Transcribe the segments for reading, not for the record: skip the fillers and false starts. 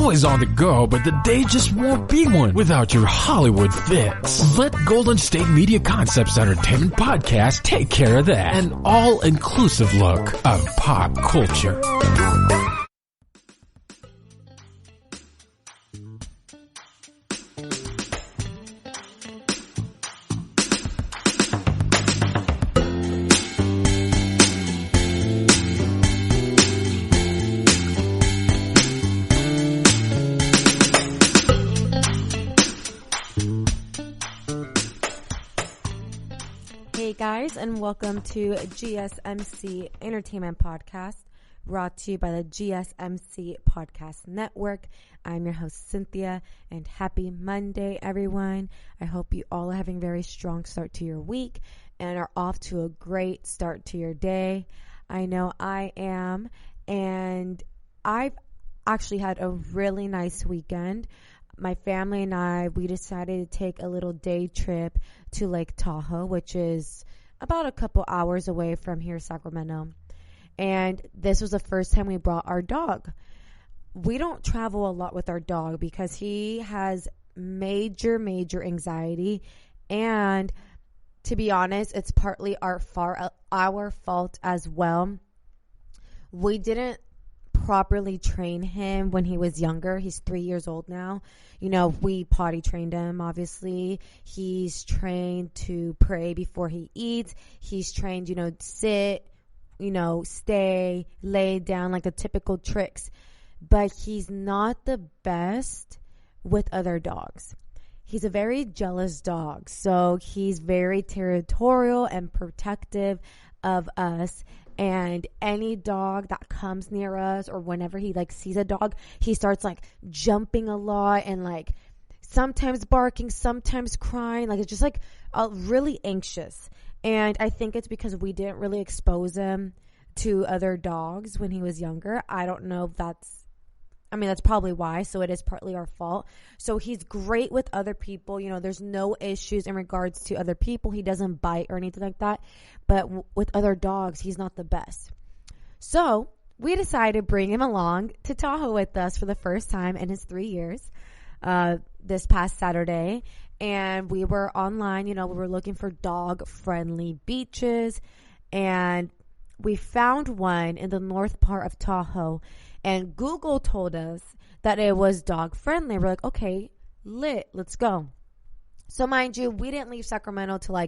always on the go, but the day just won't be one without your Hollywood fix. Let Golden State Media Concepts Entertainment Podcast take care of that. An all-inclusive look of pop culture. Hey guys, and welcome to GSMC Entertainment Podcast, brought to you by the GSMC Podcast Network. I'm your host, Cynthia, and happy Monday, everyone. I hope you all are having a very strong start to your week and are off to a great start to your day. I know I am, and I've actually had a really nice weekend. My family and I, we decided to take a little day trip to Lake Tahoe, which is about a couple hours away from here, Sacramento. And this was the first time we brought our dog. We don't travel a lot with our dog because he has major anxiety. And to be honest, it's partly our fault as well. We didn't properly train him when he was younger. He's 3 years old now. You know, we potty trained him, obviously. He's trained to pray before he eats. He's trained, sit, stay, lay down, like the typical tricks. But he's not the best with other dogs. He's a very jealous dog. So he's very territorial and protective of us. And any dog that comes near us, or whenever he sees a dog, he starts jumping a lot and sometimes barking, sometimes crying. It's just really anxious. And I think it's because we didn't really expose him to other dogs when he was younger. I don't know if that's probably why. So it is partly our fault. So he's great with other people. There's no issues in regards to other people. He doesn't bite or anything like that. But with other dogs, he's not the best. So we decided to bring him along to Tahoe with us for the first time in his 3 years this past Saturday. And we were online, we were looking for dog-friendly beaches. And we found one in the north part of Tahoe. And Google told us that it was dog-friendly. We're like, okay, lit, let's go. So mind you, we didn't leave Sacramento till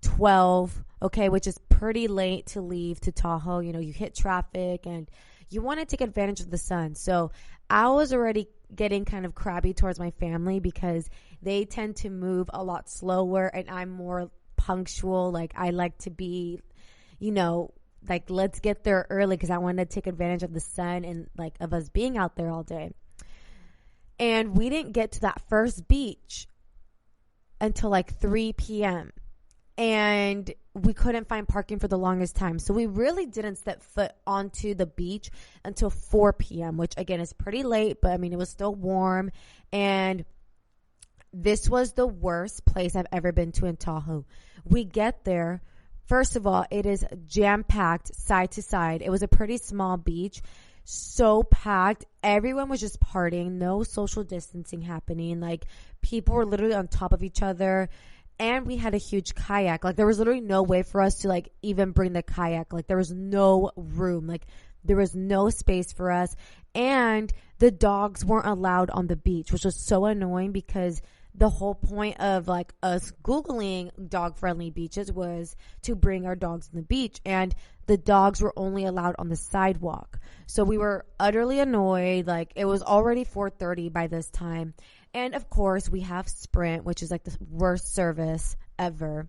12, okay, which is pretty late to leave to Tahoe. You hit traffic and you want to take advantage of the sun. So I was already getting kind of crabby towards my family because they tend to move a lot slower and I'm more punctual. I like to be, let's get there early because I want to take advantage of the sun and of us being out there all day. And we didn't get to that first beach until 3 p.m. And we couldn't find parking for the longest time. So we really didn't step foot onto the beach until 4 p.m., which again is pretty late, but it was still warm. And this was the worst place I've ever been to in Tahoe. We get there. First of all, it is jam-packed side to side. It was a pretty small beach, so packed. Everyone was just partying, no social distancing happening. People were literally on top of each other, and we had a huge kayak. There was literally no way for us to even bring the kayak. There was no room. There was no space for us, and the dogs weren't allowed on the beach, which was so annoying because the whole point of us Googling dog friendly beaches was to bring our dogs on the beach, and the dogs were only allowed on the sidewalk. So we were utterly annoyed. It was already 4:30 by this time. And of course we have Sprint, which is the worst service ever.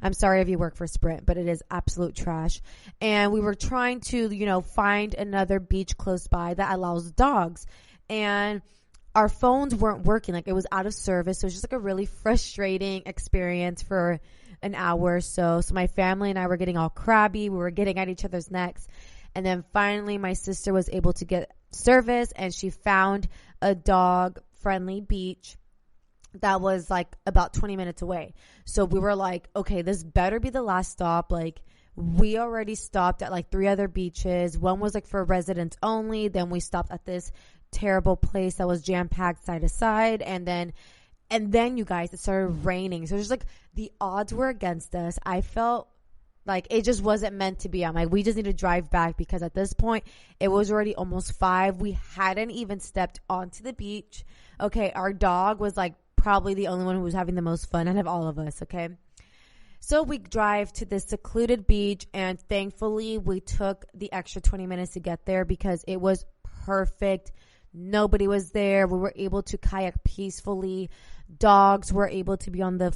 I'm sorry if you work for Sprint, but it is absolute trash. And we were trying to, find another beach close by that allows dogs. And our phones weren't working. It was out of service. So it was just a really frustrating experience for an hour or so. So my family and I were getting all crabby. We were getting at each other's necks. And then finally my sister was able to get service and she found a dog friendly beach that was about 20 minutes away. So we were okay, this better be the last stop. We already stopped at 3 other beaches. One was for residents only. Then we stopped at this terrible place that was jam-packed side to side. And then you guys, it started raining. So just like the odds were against us. I felt like it just wasn't meant to be. I'm like, we just need to drive back, because at this point it was already almost 5. We hadn't even stepped onto the beach. Okay. Our dog was like probably the only one who was having the most fun out of all of us. Okay. So we drive to this secluded beach, and thankfully we took the extra 20 minutes to get there because it was perfect. Nobody was there. We were able to kayak peacefully. Dogs were able to be on the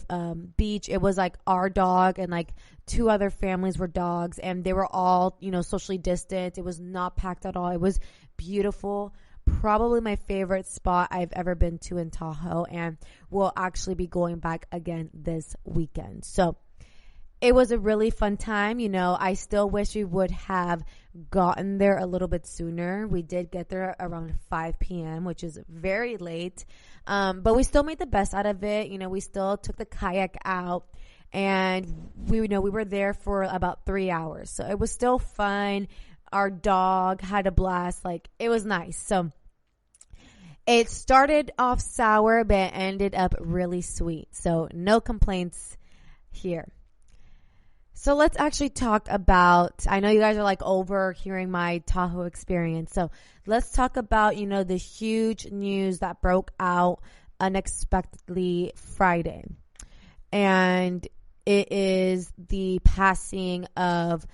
beach. It was like our dog and like 2 other families were dogs, and they were all, socially distant. It was not packed at all. It was beautiful. Probably my favorite spot I've ever been to in Tahoe, and we'll actually be going back again this weekend. So it was a really fun time. I still wish we would have gotten there a little bit sooner. We did get there around 5 p.m., which is very late. But we still made the best out of it. We still took the kayak out, and we were there for about 3 hours. So it was still fun. Our dog had a blast. Like, it was nice. So it started off sour, but ended up really sweet. So no complaints here. So let's actually talk about, I know you guys are like over hearing my Tahoe experience. So let's talk about, the huge news that broke out unexpectedly Friday. And it is the passing of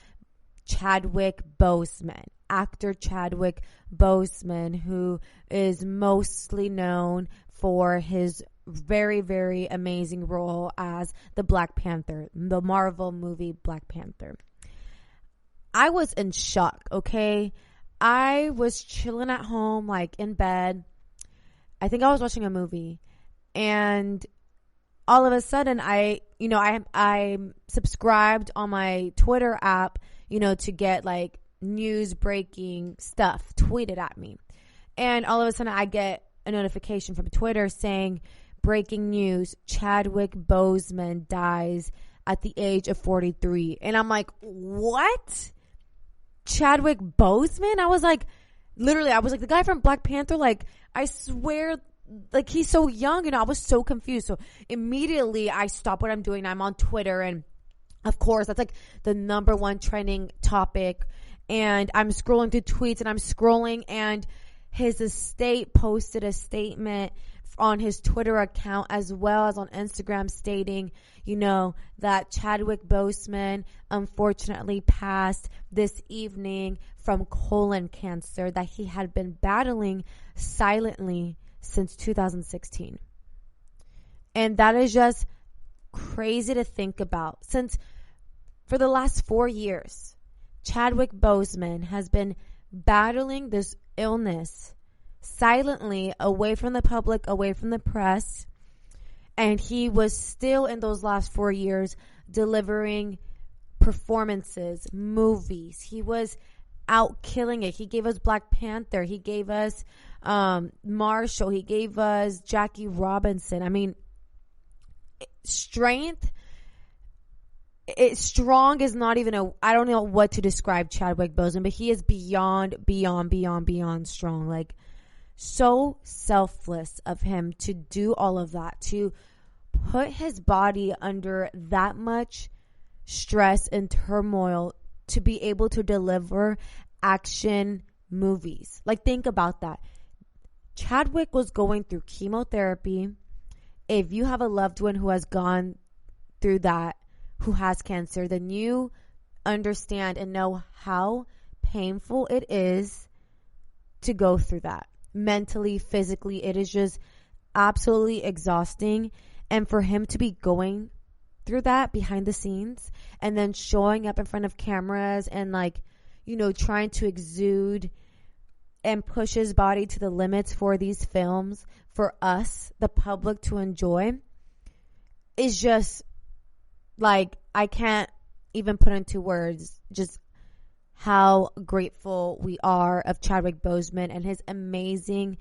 Chadwick Boseman, actor Chadwick Boseman, who is mostly known for his very, very amazing role as the Black Panther, the Marvel movie Black Panther. I was in shock, okay? I was chilling at home, like in bed. I think I was watching a movie, and all of a sudden I subscribed on my Twitter app, to get like news breaking stuff tweeted at me. And all of a sudden I get a notification from Twitter saying, breaking news, Chadwick Boseman dies at the age of 43. And I'm like, what? Chadwick Boseman? I was like, the guy from Black Panther, like, I swear, like, he's so young, I was so confused. So immediately I stop what I'm doing. I'm on Twitter, and of course that's like the number one trending topic. And I'm scrolling through tweets, and I'm scrolling, and his estate posted a statement on his Twitter account as well as on Instagram stating, that Chadwick Boseman unfortunately passed this evening from colon cancer that he had been battling silently since 2016. And that is just crazy to think about, since for the last 4 years, Chadwick Boseman has been battling this illness silently, away from the public, away from the press. And he was still in those last 4 years delivering performances, movies. He was out killing it. He gave us Black Panther. He gave us Marshall. He gave us Jackie Robinson. I mean, strong is not even I don't know what to describe Chadwick Boseman, but he is beyond strong. Like, so selfless of him to do all of that, to put his body under that much stress and turmoil to be able to deliver action movies. Like, think about that. Chadwick was going through chemotherapy. If you have a loved one who has gone through that, who has cancer, then you understand and know how painful it is to go through that. Mentally, physically, it is just absolutely exhausting. And for him to be going through that behind the scenes and then showing up in front of cameras and, like, trying to exude and push his body to the limits for these films, for us, the public, to enjoy, is just, like, I can't even put into words just how grateful we are of Chadwick Boseman and his amazing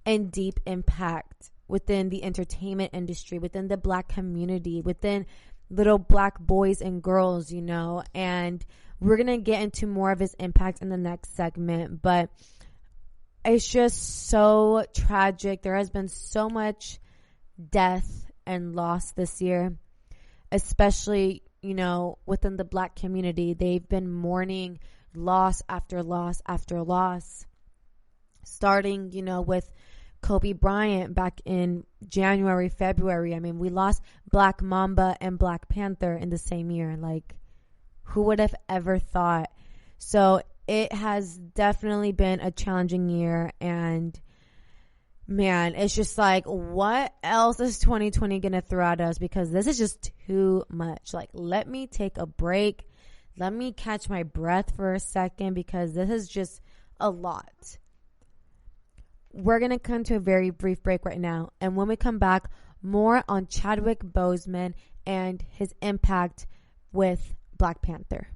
and deep impact within the entertainment industry, within the Black community, within little Black boys and girls, and we're going to get into more of his impact in the next segment. But it's just so tragic. There has been so much death and loss this year, especially, within the Black community. They've been mourning loss after loss after loss, starting, with Kobe Bryant back in January, February. I mean, we lost Black Mamba and Black Panther in the same year. Like, who would have ever thought? So it has definitely been a challenging year, and man, it's just like, what else is 2020 going to throw at us? Because this is just too much. Like, let me take a break. Let me catch my breath for a second, because this is just a lot. We're going to come to a very brief break right now. And when we come back, more on Chadwick Boseman and his impact with Black Panther.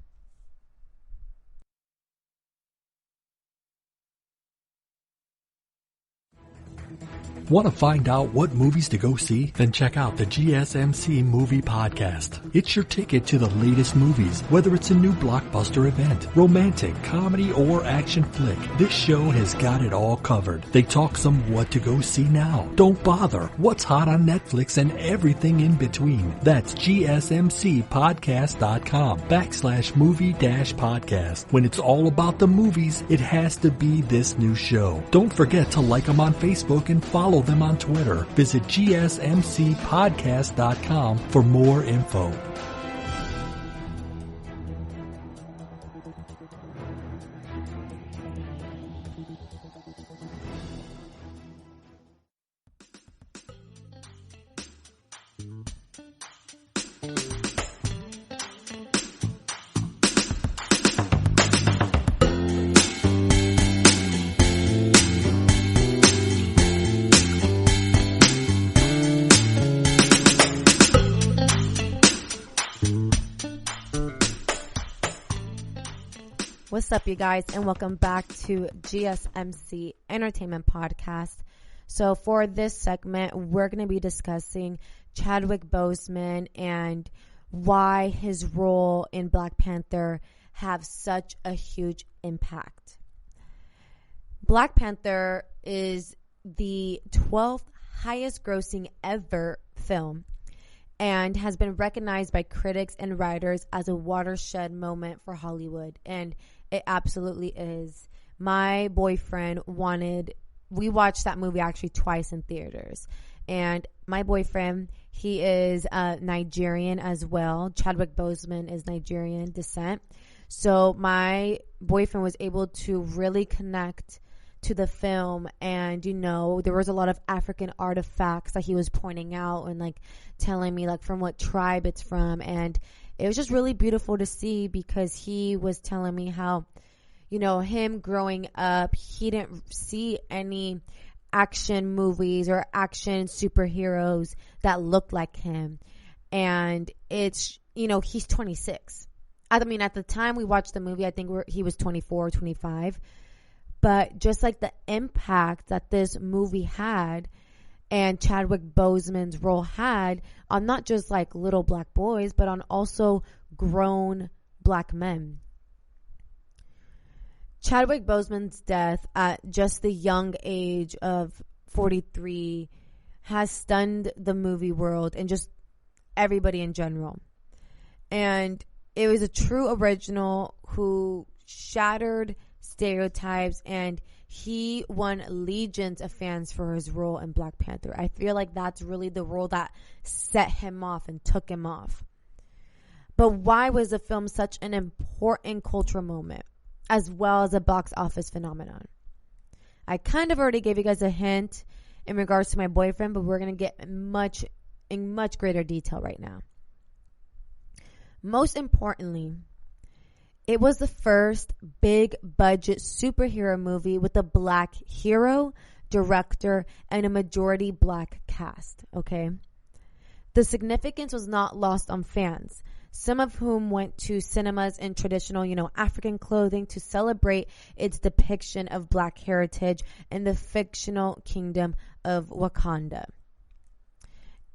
Want to find out what movies to go see? Then check out the GSMC Movie Podcast. It's your ticket to the latest movies, whether it's a new blockbuster event, romantic, comedy, or action flick. This show has got it all covered. They talk some what to go see now, don't bother, what's hot on Netflix, and everything in between. That's gsmcpodcast.com/movie-podcast. When it's all about the movies, it has to be this new show. Don't forget to like them on Facebook and follow them on Twitter. Visit gsmcpodcast.com for more info. What's up, you guys, and welcome back to GSMC Entertainment Podcast. So for this segment, we're going to be discussing Chadwick Boseman and why his role in Black Panther have such a huge impact. Black Panther is the 12th highest grossing ever film and has been recognized by critics and writers as a watershed moment for Hollywood. And it absolutely is. My boyfriend we watched that movie actually twice in theaters. And my boyfriend, he is Nigerian as well. Chadwick Boseman is Nigerian descent. So my boyfriend was able to really connect to the film, and there was a lot of African artifacts that he was pointing out and like telling me like from what tribe it's from, and it was just really beautiful to see, because he was telling me how him growing up, he didn't see any action movies or action superheroes that looked like him. And it's he's 26. I mean, at the time we watched the movie, I think he was 24 or 25. But just like the impact that this movie had and Chadwick Boseman's role had on not just like little black boys, but on also grown black men. Chadwick Boseman's death at just the young age of 43 has stunned the movie world and just everybody in general. And it was a true original who shattered stereotypes, and he won legions of fans for his role in Black Panther. I feel like that's really the role that set him off and took him off. But why was the film such an important cultural moment, as well as a box office phenomenon? I kind of already gave you guys a hint in regards to my boyfriend, but we're going to get in much greater detail right now. Most importantly, it was the first big budget superhero movie with a black hero, director, and a majority black cast, okay? The significance was not lost on fans, some of whom went to cinemas in traditional, African clothing to celebrate its depiction of black heritage in the fictional kingdom of Wakanda.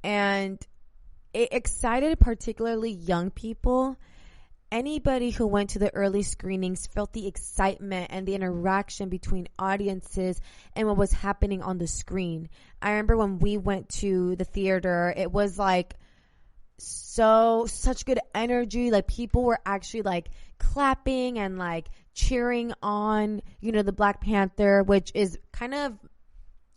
And it excited particularly young people. anybody who went to the early screenings felt the excitement and the interaction between audiences and what was happening on the screen. I remember when we went to the theater, it was like such good energy. Like, people were actually like clapping and like cheering on, you know, the Black Panther, which is kind of,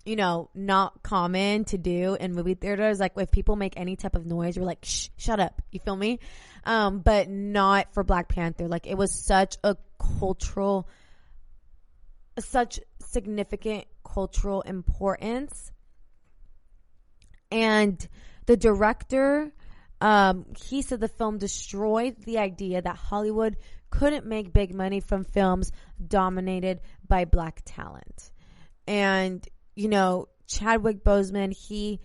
you know, not common to do in movie theaters. Like, if people make any type of noise, we're like, shh, shut up. You feel me? But not for Black Panther. Like, it was such significant cultural importance. And the director, he said the film destroyed the idea that Hollywood couldn't make big money from films dominated by Black talent. And, you know, Chadwick Boseman, he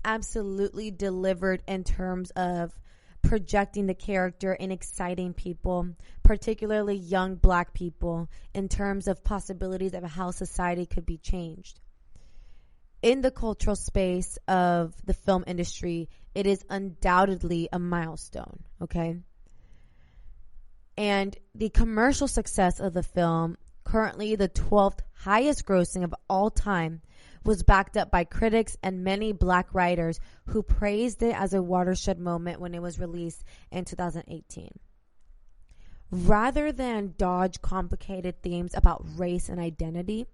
absolutely delivered in terms of projecting the character and exciting people, particularly young Black people, in terms of possibilities of how society could be changed. In the cultural space of the film industry, it is undoubtedly a milestone, okay? And the commercial success of the film, currently the 12th highest grossing of all time, was backed up by critics and many Black writers who praised it as a watershed moment when it was released in 2018. Rather than dodge complicated themes about race and identity,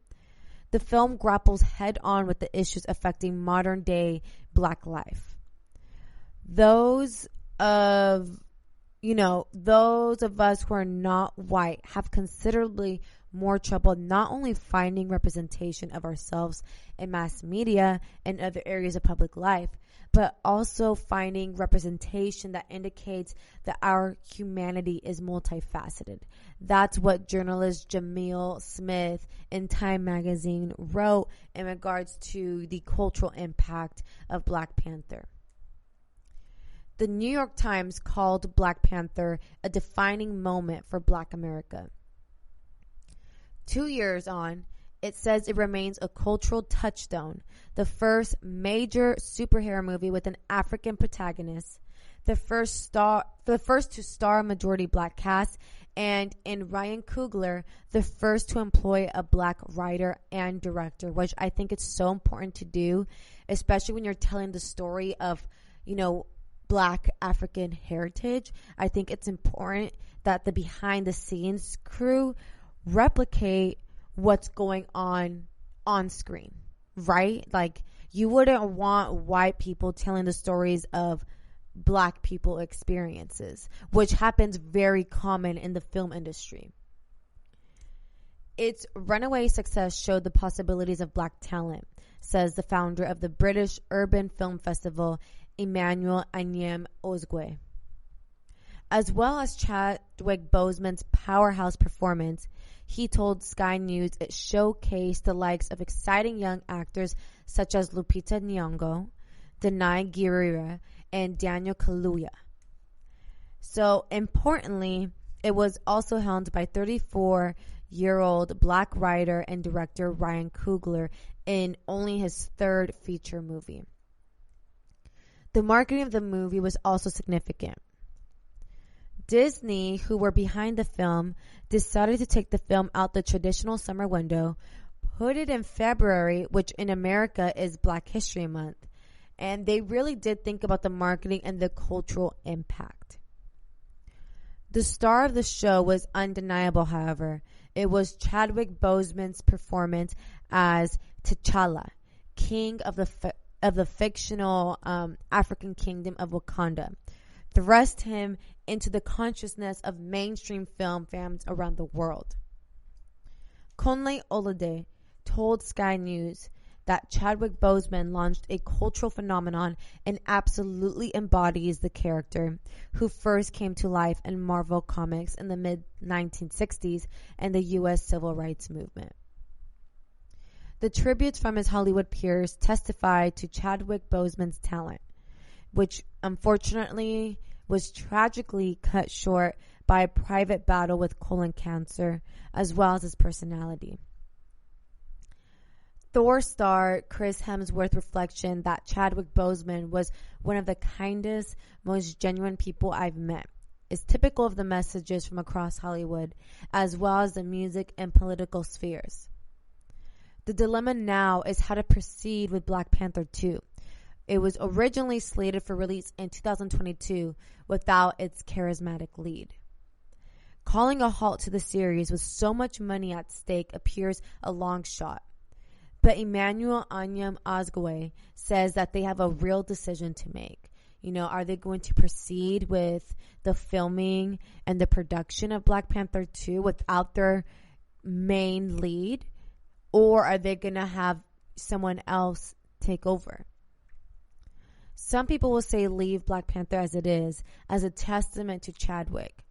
the film grapples head-on with the issues affecting modern-day Black life. Those of us who are not white have considerably more trouble not only finding representation of ourselves in mass media and other areas of public life, but also finding representation that indicates that our humanity is multifaceted. That's what journalist Jamil Smith in Time magazine wrote in regards to the cultural impact of Black Panther. The New York Times called Black Panther a defining moment for Black America. 2 years on, it says it remains a cultural touchstone, the first major superhero movie with an African protagonist, the first to star a majority Black cast, and in Ryan Coogler, the first to employ a Black writer and director, which I think it's so important to do, especially when you're telling the story of, you know, Black African heritage. I think it's important that the behind the scenes crew replicate what's going on screen, right? Like, you wouldn't want white people telling the stories of Black people experiences, which happens very common in the film industry. Its runaway success showed the possibilities of Black talent, says the founder of the British Urban Film Festival, Emmanuel Anyem Ozgwe. As well as Chadwick Boseman's powerhouse performance, he told Sky News it showcased the likes of exciting young actors such as Lupita Nyong'o, Danai Gurira, and Daniel Kaluuya. So importantly, it was also helmed by 34-year-old Black writer and director Ryan Coogler in only his third feature movie. The marketing of the movie was also significant. Disney, who were behind the film, decided to take the film out the traditional summer window, put it in February, which in America is Black History Month, and they really did think about the marketing and the cultural impact. The star of the show was undeniable, however. It was Chadwick Boseman's performance as T'Challa, king of the fictional African kingdom of Wakanda, thrust him into the consciousness of mainstream film fans around the world. Kunle Olade told Sky News that Chadwick Boseman launched a cultural phenomenon and absolutely embodies the character, who first came to life in Marvel Comics in the mid-1960s and the U.S. Civil Rights Movement. The tributes from his Hollywood peers testified to Chadwick Boseman's talent, which unfortunately was tragically cut short by a private battle with colon cancer, as well as his personality. Thor star Chris Hemsworth reflection that Chadwick Boseman was one of the kindest, most genuine people I've met, is typical of the messages from across Hollywood, as well as the music and political spheres. The dilemma now is how to proceed with Black Panther 2. It was originally slated for release in 2022 without its charismatic lead. Calling a halt to the series with so much money at stake appears a long shot. But Emmanuel Anyam Ozgwe says that they have a real decision to make. Are they going to proceed with the filming and the production of Black Panther 2 without their main lead? Or are they going to have someone else take over? Some people will say leave Black Panther as it is, as a testament to Chadwick.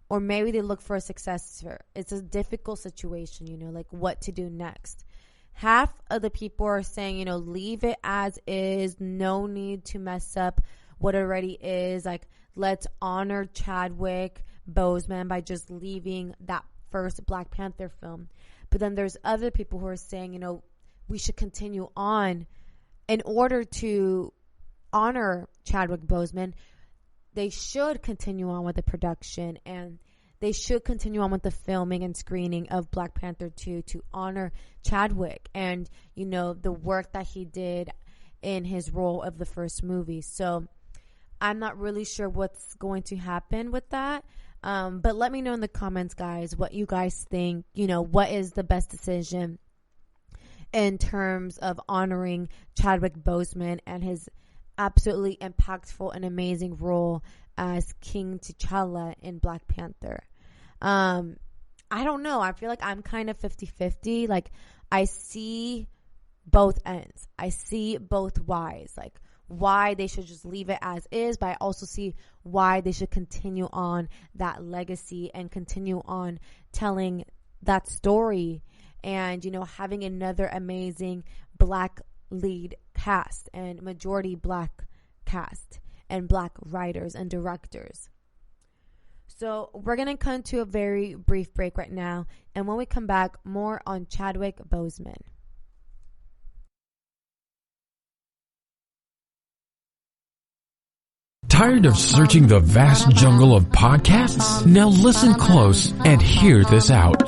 Or maybe they look for a successor. It's a difficult situation, like what to do next. Half of the people are saying, leave it as is. No need to mess up what already is. Like, let's honor Chadwick Boseman by just leaving that first Black Panther film. But then there's other people who are saying, we should continue on in order to honor Chadwick Boseman. They should continue on with the production, and they should continue on with the filming and screening of Black Panther 2 to honor Chadwick and, the work that he did in his role of the first movie. So I'm not really sure what's going to happen with that. But let me know in the comments, guys, what you guys think. What is the best decision in terms of honoring Chadwick Boseman and his absolutely impactful and amazing role as King T'Challa in Black Panther. I don't know. I feel like I'm kind of 50-50. Like, I see both ends. I see both whys. Like, why they should just leave it as is, but I also see why they should continue on that legacy and continue on telling that story and, having another amazing Black lead cast and majority Black cast and Black writers and directors. So we're going to come to a very brief break right now, and when we come back, more on Chadwick Boseman. Tired of searching the vast jungle of podcasts? Now listen close and hear this out.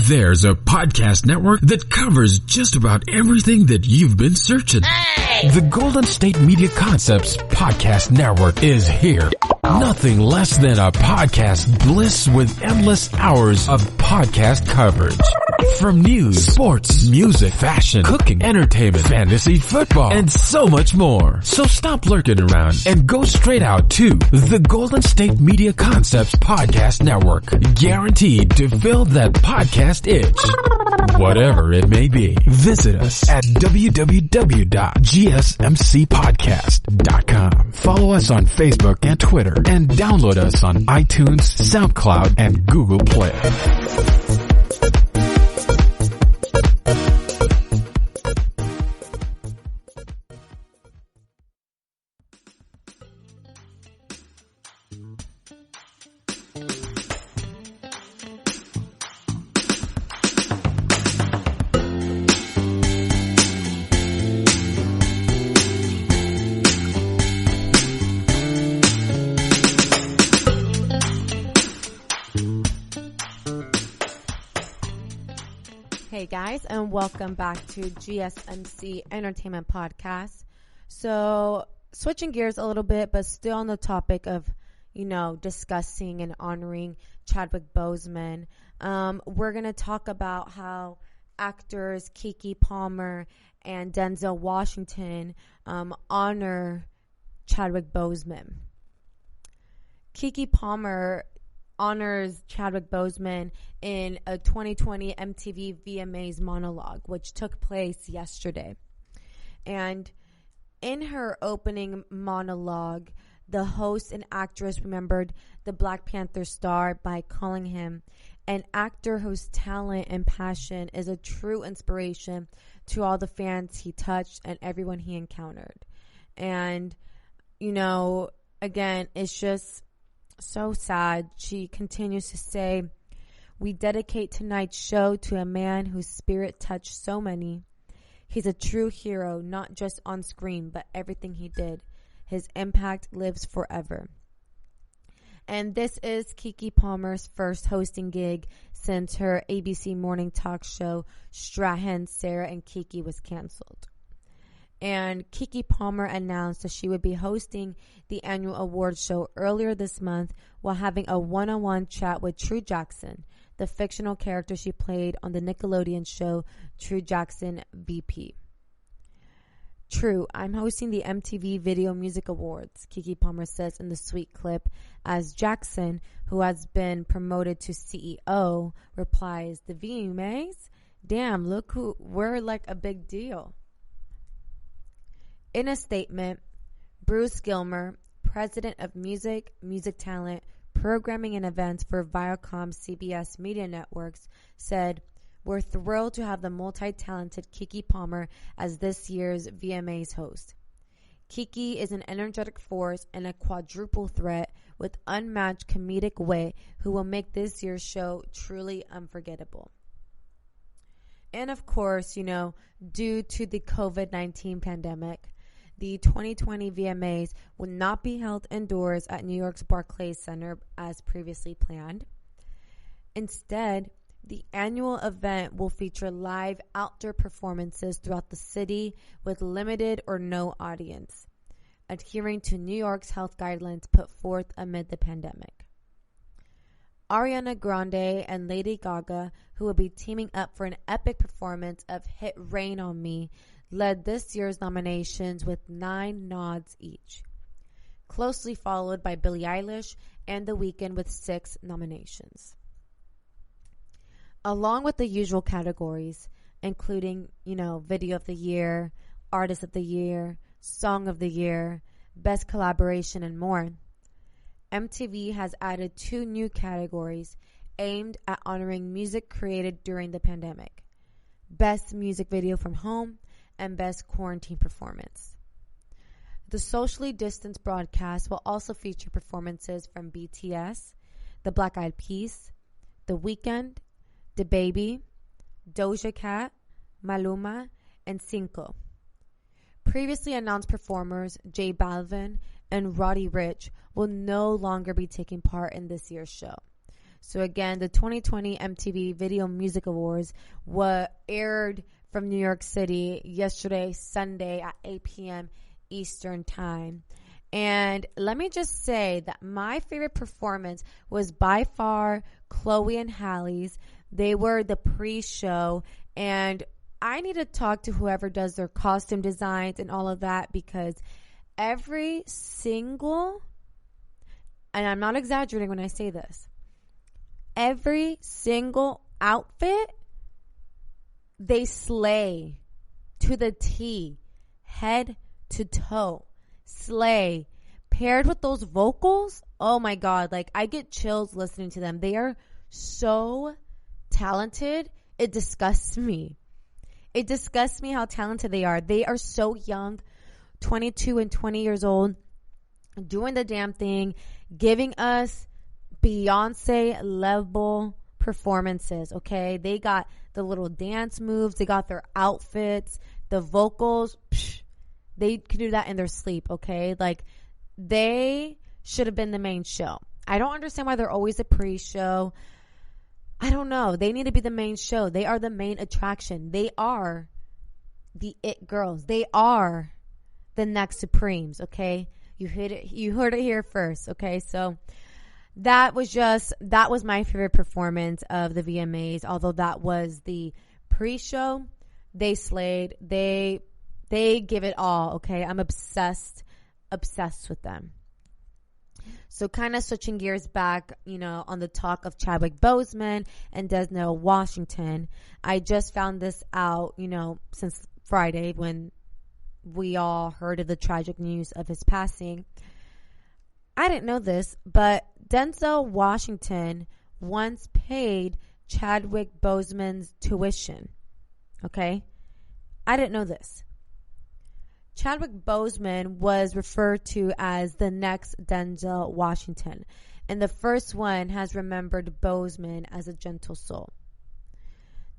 There's a podcast network that covers just about everything that you've been searching. Hey! The Golden State Media Concepts Podcast Network is here. Nothing less than a podcast bliss with endless hours of podcast coverage. From news, sports, music, fashion, cooking, entertainment, fantasy, football, and so much more. So stop lurking around and go straight out to the Golden State Media Concepts Podcast Network. Guaranteed to fill that podcast itch. Whatever it may be. Visit us at www.gsmcpodcast.com. Follow us on Facebook and Twitter, and download us on iTunes, SoundCloud, and Google Play. Hey guys, and welcome back to GSMC Entertainment Podcast. So, switching gears a little bit, but still on the topic of, discussing and honoring Chadwick Boseman. We're going to talk about how actors Keke Palmer and Denzel Washington honor Chadwick Boseman. Keke Palmer honors Chadwick Boseman in a 2020 MTV VMAs monologue, which took place yesterday. And in her opening monologue, the host and actress remembered the Black Panther star by calling him an actor whose talent and passion is a true inspiration to all the fans he touched and everyone he encountered. And, again, it's just so sad. She continues to say, "We dedicate tonight's show to a man whose spirit touched so many. He's a true hero, not just on screen, but everything he did. His impact lives forever." And this is Keke Palmer's first hosting gig since her ABC morning talk show, Strahan, Sarah, and Keke was canceled. And Keke Palmer announced that she would be hosting the annual awards show earlier this month while having a one-on-one chat with True Jackson, the fictional character she played on the Nickelodeon show True Jackson VP. True, I'm hosting the MTV Video Music Awards, Keke Palmer says in the sweet clip, as Jackson, who has been promoted to CEO, replies, "The VMAs? Damn, look who, we're like a big deal." In a statement, Bruce Gilmer, president of music talent, programming and events for Viacom CBS Media Networks, said, "We're thrilled to have the multi-talented Keke Palmer as this year's VMAs host. Keke is an energetic force and a quadruple threat with unmatched comedic wit who will make this year's show truly unforgettable." And of course, due to the COVID-19 pandemic, the 2020 VMAs will not be held indoors at New York's Barclays Center as previously planned. Instead, the annual event will feature live outdoor performances throughout the city with limited or no audience, adhering to New York's health guidelines put forth amid the pandemic. Ariana Grande and Lady Gaga, who will be teaming up for an epic performance of Hit Rain on Me, led this year's nominations with 9 nods each, closely followed by Billie Eilish and The Weeknd with 6 nominations. Along with the usual categories, including, Video of the Year, Artist of the Year, Song of the Year, Best Collaboration, and more, MTV has added 2 new categories aimed at honoring music created during the pandemic: Best Music Video from Home and Best Quarantine Performance. The socially distanced broadcast will also feature performances from BTS, the Black Eyed Peas, The Weeknd, DaBaby, Doja Cat, Maluma, and Cinco. Previously announced performers J Balvin and Roddy Ricch will no longer be taking part in this year's show. So again, the 2020 MTV Video Music Awards were aired from New York City yesterday, Sunday at 8 p.m. Eastern Time. And let me just say that my favorite performance was by far Chloe and Halle's. They were the pre-show, and I need to talk to whoever does their costume designs and all of that, because every single, and I'm not exaggerating when I say this, every single outfit, they slay to the T, head to toe, slay. Paired with those vocals, oh my God, I get chills listening to them. They are so talented. It disgusts me. It disgusts me how talented they are. They are so young, 22 and 20 years old, doing the damn thing, giving us Beyonce level performances, okay? They got the little dance moves, they got their outfits, the vocals, they could do that in their sleep, okay? They should have been the main show. I don't understand why they're always a pre-show. I don't know. They need to be the main show. They are the main attraction. They are the it girls. They are the next Supremes, okay? You heard it here first, okay? So that was my favorite performance of the VMAs. Although that was the pre-show, they slayed. They give it all, okay? I'm obsessed with them. So kind of switching gears back, on the talk of Chadwick Boseman and Denzel Washington. I just found this out, since Friday when we all heard of the tragic news of his passing. I didn't know this, but Denzel Washington once paid Chadwick Boseman's tuition. Okay? I didn't know this. Chadwick Boseman was referred to as the next Denzel Washington, and the first one has remembered Boseman as a gentle soul.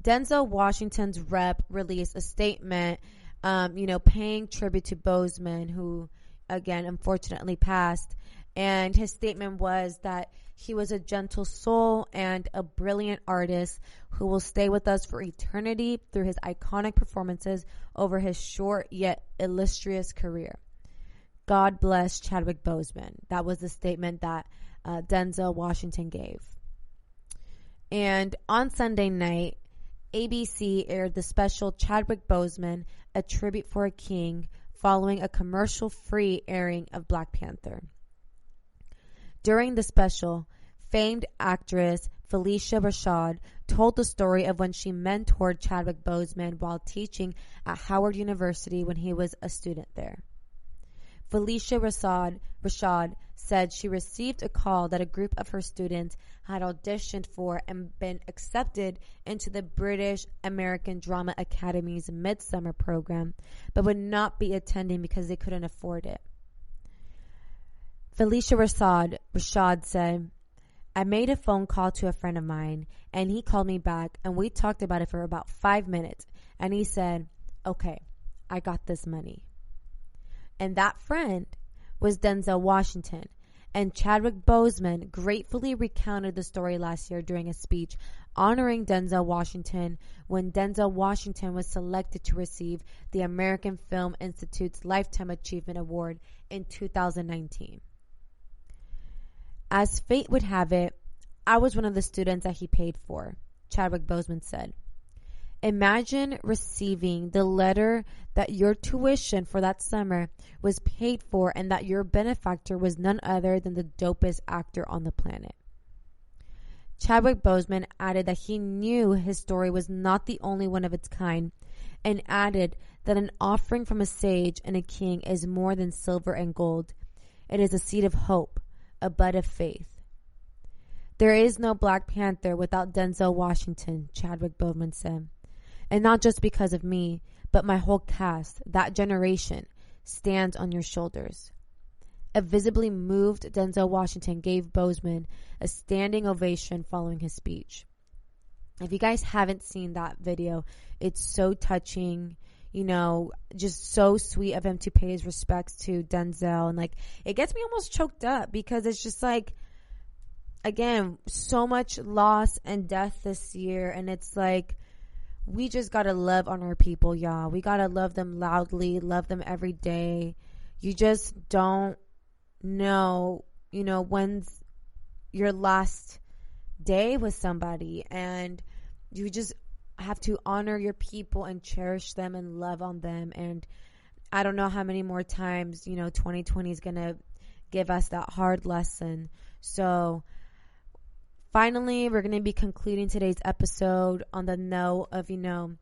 Denzel Washington's rep released a statement, paying tribute to Boseman, who, again, unfortunately passed, And his statement was that he was a gentle soul and a brilliant artist who will stay with us for eternity through his iconic performances over his short yet illustrious career. God bless Chadwick Boseman. That was the statement that Denzel Washington gave. And on Sunday night, ABC aired the special Chadwick Boseman, A Tribute for a King, following a commercial-free airing of Black Panther. During the special, famed actress Felicia Rashad told the story of when she mentored Chadwick Boseman while teaching at Howard University when he was a student there. Felicia Rashad said she received a call that a group of her students had auditioned for and been accepted into the British American Drama Academy's Midsummer program, but would not be attending because they couldn't afford it. Felicia Rashad said, I made a phone call to a friend of mine, and he called me back, and we talked about it for about 5 minutes, and he said, okay, I got this money. And that friend was Denzel Washington. And Chadwick Boseman gratefully recounted the story last year during a speech honoring Denzel Washington when Denzel Washington was selected to receive the American Film Institute's Lifetime Achievement Award in 2019. As fate would have it, I was one of the students that he paid for, Chadwick Boseman said. Imagine receiving the letter that your tuition for that summer was paid for and that your benefactor was none other than the dopest actor on the planet. Chadwick Boseman added that he knew his story was not the only one of its kind, and added that an offering from a sage and a king is more than silver and gold. It is a seed of hope, a bud of faith. There is no Black Panther without Denzel Washington, Chadwick Boseman said. And not just because of me, but my whole cast, that generation, stands on your shoulders. A visibly moved Denzel Washington gave Boseman a standing ovation following his speech. If you guys haven't seen that video, it's so touching, you know, just so sweet of him to pay his respects to Denzel. And like, it gets me almost choked up because it's just like, again, so much loss and death this year. And it's like, we just gotta love on our people, y'all. We gotta love them loudly, love them every day. You just don't know, you know, when's your last day with somebody, and you just have to honor your people and cherish them and love on them. And I don't know how many more times, you know, 2020 is gonna give us that hard lesson. So finally, we're going to be concluding today's episode on the note of, you know,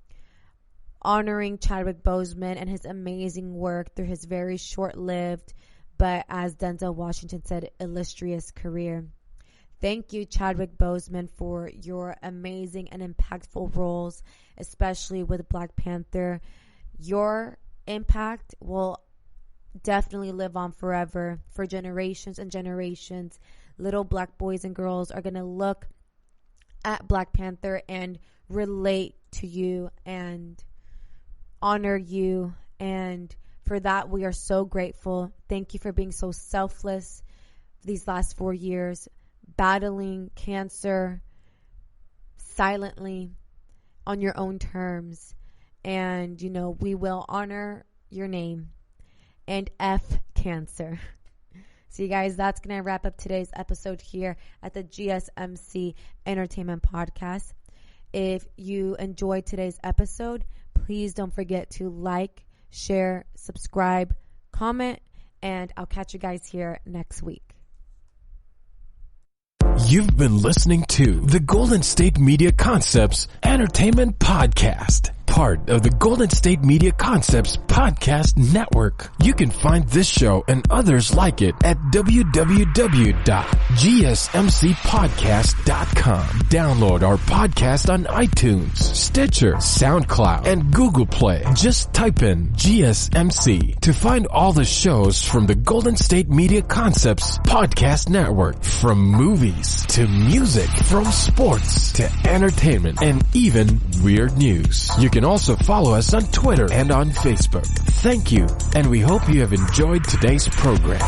honoring Chadwick Boseman and his amazing work through his very short-lived, but as Denzel Washington said, illustrious career. Thank you, Chadwick Boseman, for your amazing and impactful roles, especially with Black Panther. Your impact will definitely live on forever for generations and generations. Little Black boys and girls are going to look at Black Panther and relate to you and honor you. And for that, we are so grateful. Thank you for being so selfless these last 4 years, battling cancer silently on your own terms. And, you know, we will honor your name and F cancer. So you guys, that's going to wrap up today's episode here at the GSMC Entertainment Podcast. If you enjoyed today's episode, please don't forget to like, share, subscribe, comment, and I'll catch you guys here next week. You've been listening to the Golden State Media Concepts Entertainment Podcast, part of the Golden State Media Concepts Podcast Network. You can find this show and others like it at www.gsmcpodcast.com. Download our podcast on iTunes, Stitcher, SoundCloud, and Google Play. Just type in GSMC to find all the shows from the Golden State Media Concepts Podcast Network, from movies to music, from sports to entertainment, and even weird news. You can also follow us on Twitter and on Facebook. Thank you, and we hope you have enjoyed today's program.